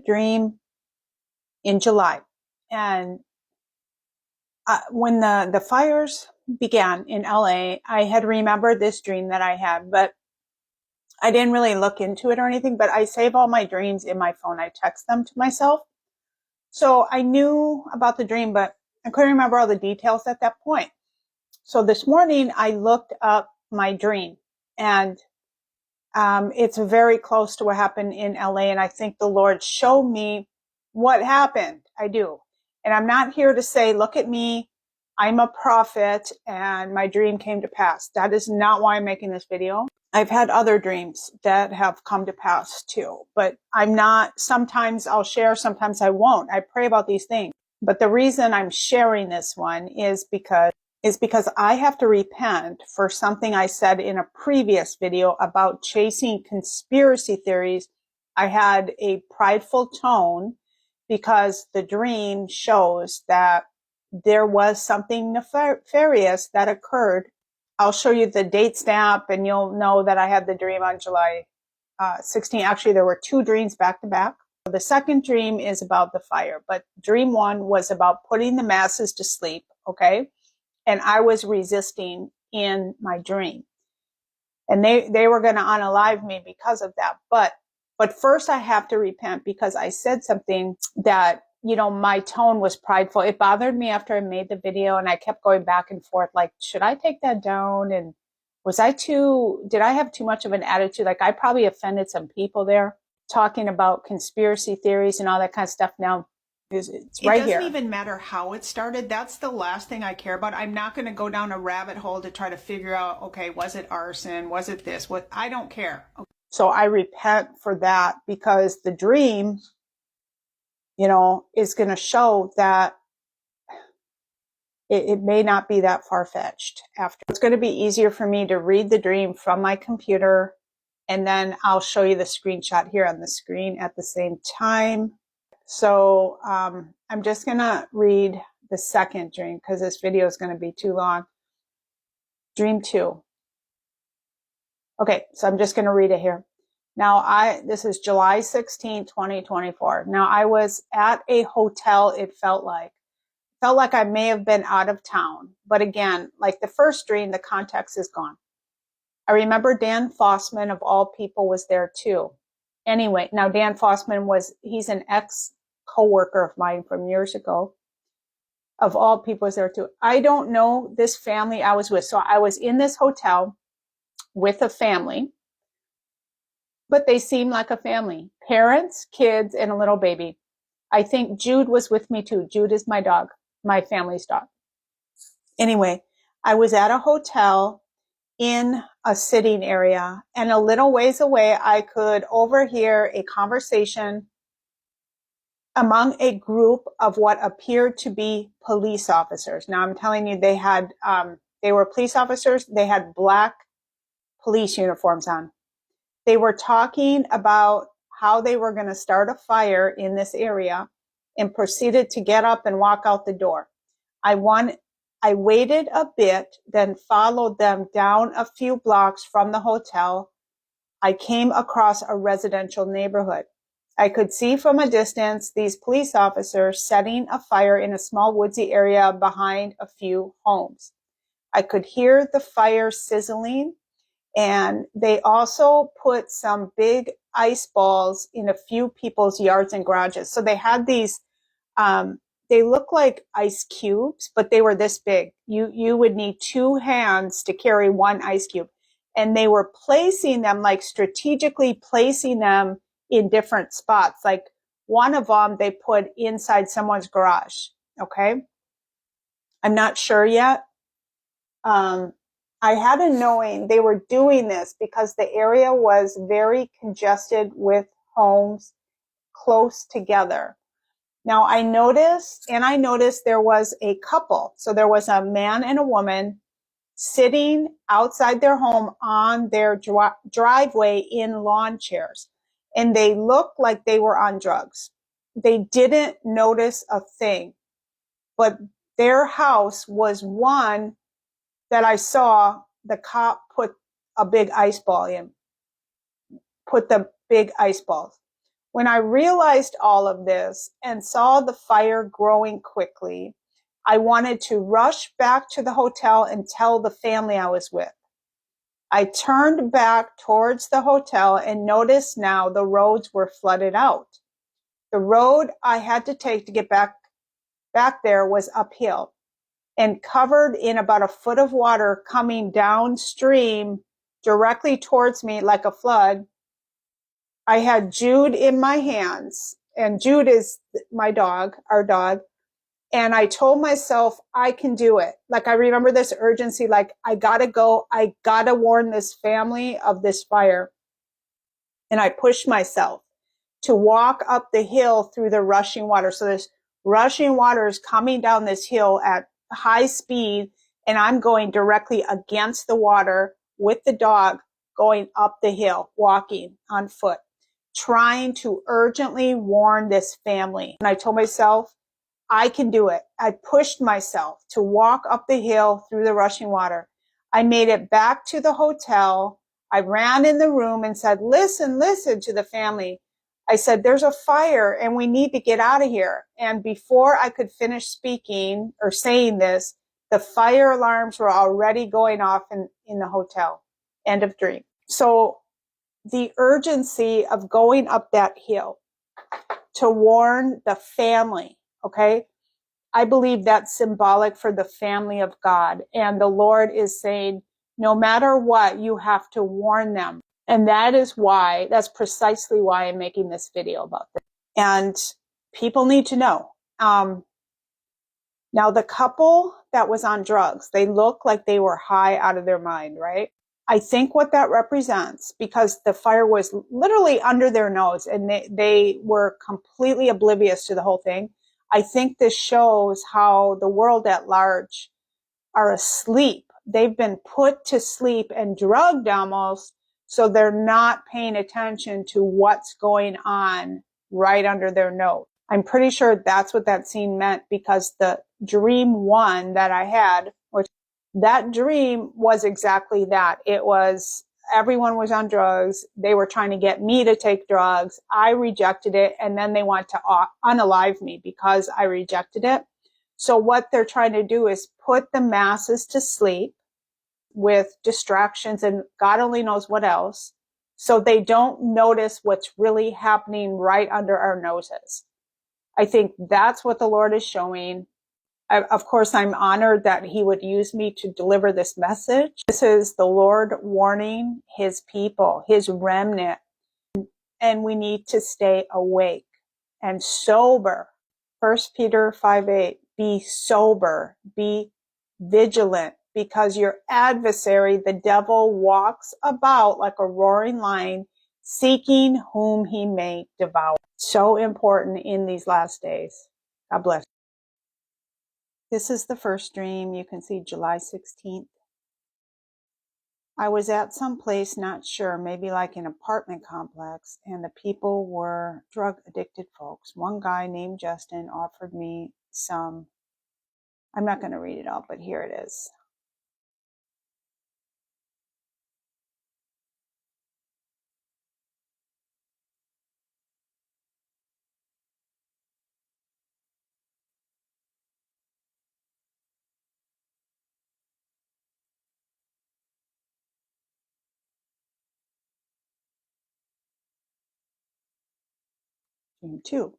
Dream in July. And when the fires began in LA, I had remembered this dream that I had, but I didn't really look into it or anything, but I save all my dreams in my phone. I text them to myself. So I knew about the dream, but I couldn't remember all the details at that point. So this morning I looked up my dream, and it's very close to what happened in LA. And I think the Lord showed me what happened. I do. And I'm not here to say, look at me, I'm a prophet and my dream came to pass. That is not why I'm making this video. I've had other dreams that have come to pass too, but I'm not, sometimes I'll share, sometimes I won't. I pray about these things. But the reason I'm sharing this one is because I have to repent for something I said in a previous video about chasing conspiracy theories. I had a prideful tone because the dream shows that there was something nefarious that occurred. I'll show you the date stamp and you'll know that I had the dream on July 16. Actually, there were two dreams back to back. The second dream is about the fire, but dream one was about putting the masses to sleep, okay? And I was resisting in my dream. And they were going to unalive me because of that. But first I have to repent because I said something that, you know, my tone was prideful. It bothered me after I made the video and I kept going back and forth, like, should I take that down? And did I have too much of an attitude? Like, I probably offended some people there talking about conspiracy theories and all that kind of stuff. Now, it's right here. It doesn't even matter how it started. That's the last thing I care about. I'm not going to go down a rabbit hole to try to figure out, okay, was it arson? Was it this? What? I don't care. Okay. So I repent for that because the dream, you know, is going to show that it may not be that far-fetched after. It's going to be easier for me to read the dream from my computer, and then I'll show you the screenshot here on the screen at the same time. So I'm just going to read the second dream because this video is going to be too long. Dream 2. Okay, so I'm just going to read it here. Now, this is July 16, 2024. Now, I was at a hotel, it felt like I may have been out of town. But again, like the first dream, the context is gone. I remember Dan Fossman, of all people, was there too. Anyway, now Dan Fossman he's an ex-coworker of mine from years ago. Of all people, was there too. I don't know this family I was with. So I was in this hotel with a family, but they seemed like a family. Parents, kids, and a little baby. I think Jude was with me too. Jude is my dog, my family's dog. Anyway, I was at a hotel in a sitting area, and a little ways away, I could overhear a conversation among a group of what appeared to be police officers. Now, I'm telling you, they were police officers. They had black police uniforms on. They were talking about how they were going to start a fire in this area and proceeded to get up and walk out the door. I waited a bit, then followed them down a few blocks from the hotel. I came across a residential neighborhood. I could see from a distance these police officers setting a fire in a small woodsy area behind a few homes. I could hear the fire sizzling, and they also put some big ice balls in a few people's yards and garages. So they had these, they look like ice cubes, but they were this big. You would need two hands to carry one ice cube. And they were placing them, like strategically placing them in different spots. Like one of them they put inside someone's garage. Okay. I'm not sure yet. I had a knowing they were doing this because the area was very congested with homes close together. Now I noticed there was a couple. So there was a man and a woman sitting outside their home on their driveway in lawn chairs. And they looked like they were on drugs. They didn't notice a thing. But their house was one that I saw the cop put a big ice ball in. Put the big ice balls. When I realized all of this and saw the fire growing quickly, I wanted to rush back to the hotel and tell the family I was with. I turned back towards the hotel and noticed now the roads were flooded out. The road I had to take to get back there was uphill and covered in about a foot of water coming downstream directly towards me like a flood. I had Jude in my hands, and Jude is my dog, our dog. And I told myself, I can do it. Like, I remember this urgency, like, I gotta go. I gotta warn this family of this fire. And I pushed myself to walk up the hill through the rushing water. So this rushing water is coming down this hill at high speed, and I'm going directly against the water with the dog going up the hill, walking on foot, trying to urgently warn this family. And I told myself, I can do it. I pushed myself to walk up the hill through the rushing water. I made it back to the hotel. I ran in the room and said, listen to the family. I said, there's a fire and we need to get out of here. And before I could finish speaking or saying this, the fire alarms were already going off in the hotel. End of dream. So the urgency of going up that hill to warn the family, okay? I believe that's symbolic for the family of God. And the Lord is saying, no matter what, you have to warn them. And that's precisely why I'm making this video about this. And people need to know. Now, the couple that was on drugs, they look like they were high out of their mind, right? I think what that represents, because the fire was literally under their nose and they were completely oblivious to the whole thing. I think this shows how the world at large are asleep. They've been put to sleep and drugged almost, so they're not paying attention to what's going on right under their nose. I'm pretty sure that's what that scene meant, because the dream one that I had, which that dream was exactly that. It was everyone was on drugs. They were trying to get me to take drugs. I rejected it. And then they want to unalive me because I rejected it. So what they're trying to do is put the masses to sleep with distractions and God only knows what else. So they don't notice what's really happening right under our noses. I think that's what the Lord is showing. Of course, I'm honored that he would use me to deliver this message. This is the Lord warning his people, his remnant, and we need to stay awake and sober. 1 Peter 5:8, be sober, be vigilant, because your adversary, the devil, walks about like a roaring lion, seeking whom he may devour. So important in these last days. God bless. This is the first dream. You can see July 16th. I was at some place, not sure, maybe like an apartment complex, and the people were drug addicted folks. One guy named Justin offered me some, I'm not going to read it all, but here it is. Dream 2.